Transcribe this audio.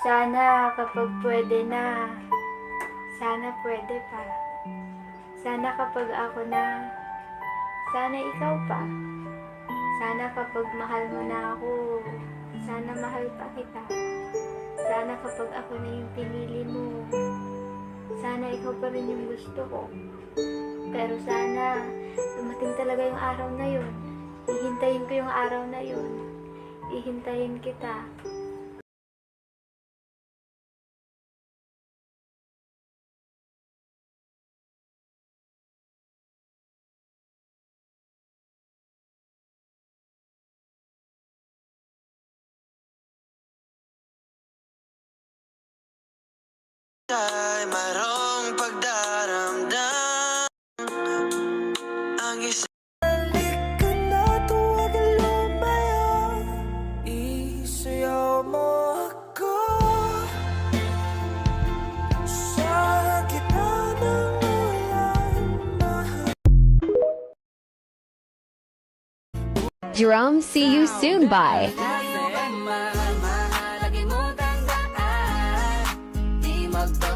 Sana kapag pwede na, sana pwede pa. Sana kapag ako na, sana ikaw pa. Sana kapag mahal mo na ako, sana mahal pa kita. Sana kapag ako na yung pinili mo, sana ikaw pa rin yung gusto ko. Pero sana, dumating talaga yung araw na yun. Hihintayin ko yung araw na yun. Hihintayin kita. Ay mayroong pagdaramdam ang isang balik ka na tuwag ang lumayo. Isayaw mo ako sa gitna ng ulan. Jerome, see you soon. Bye. Mahal, mahal, lagi mo tandaan, di magbabago.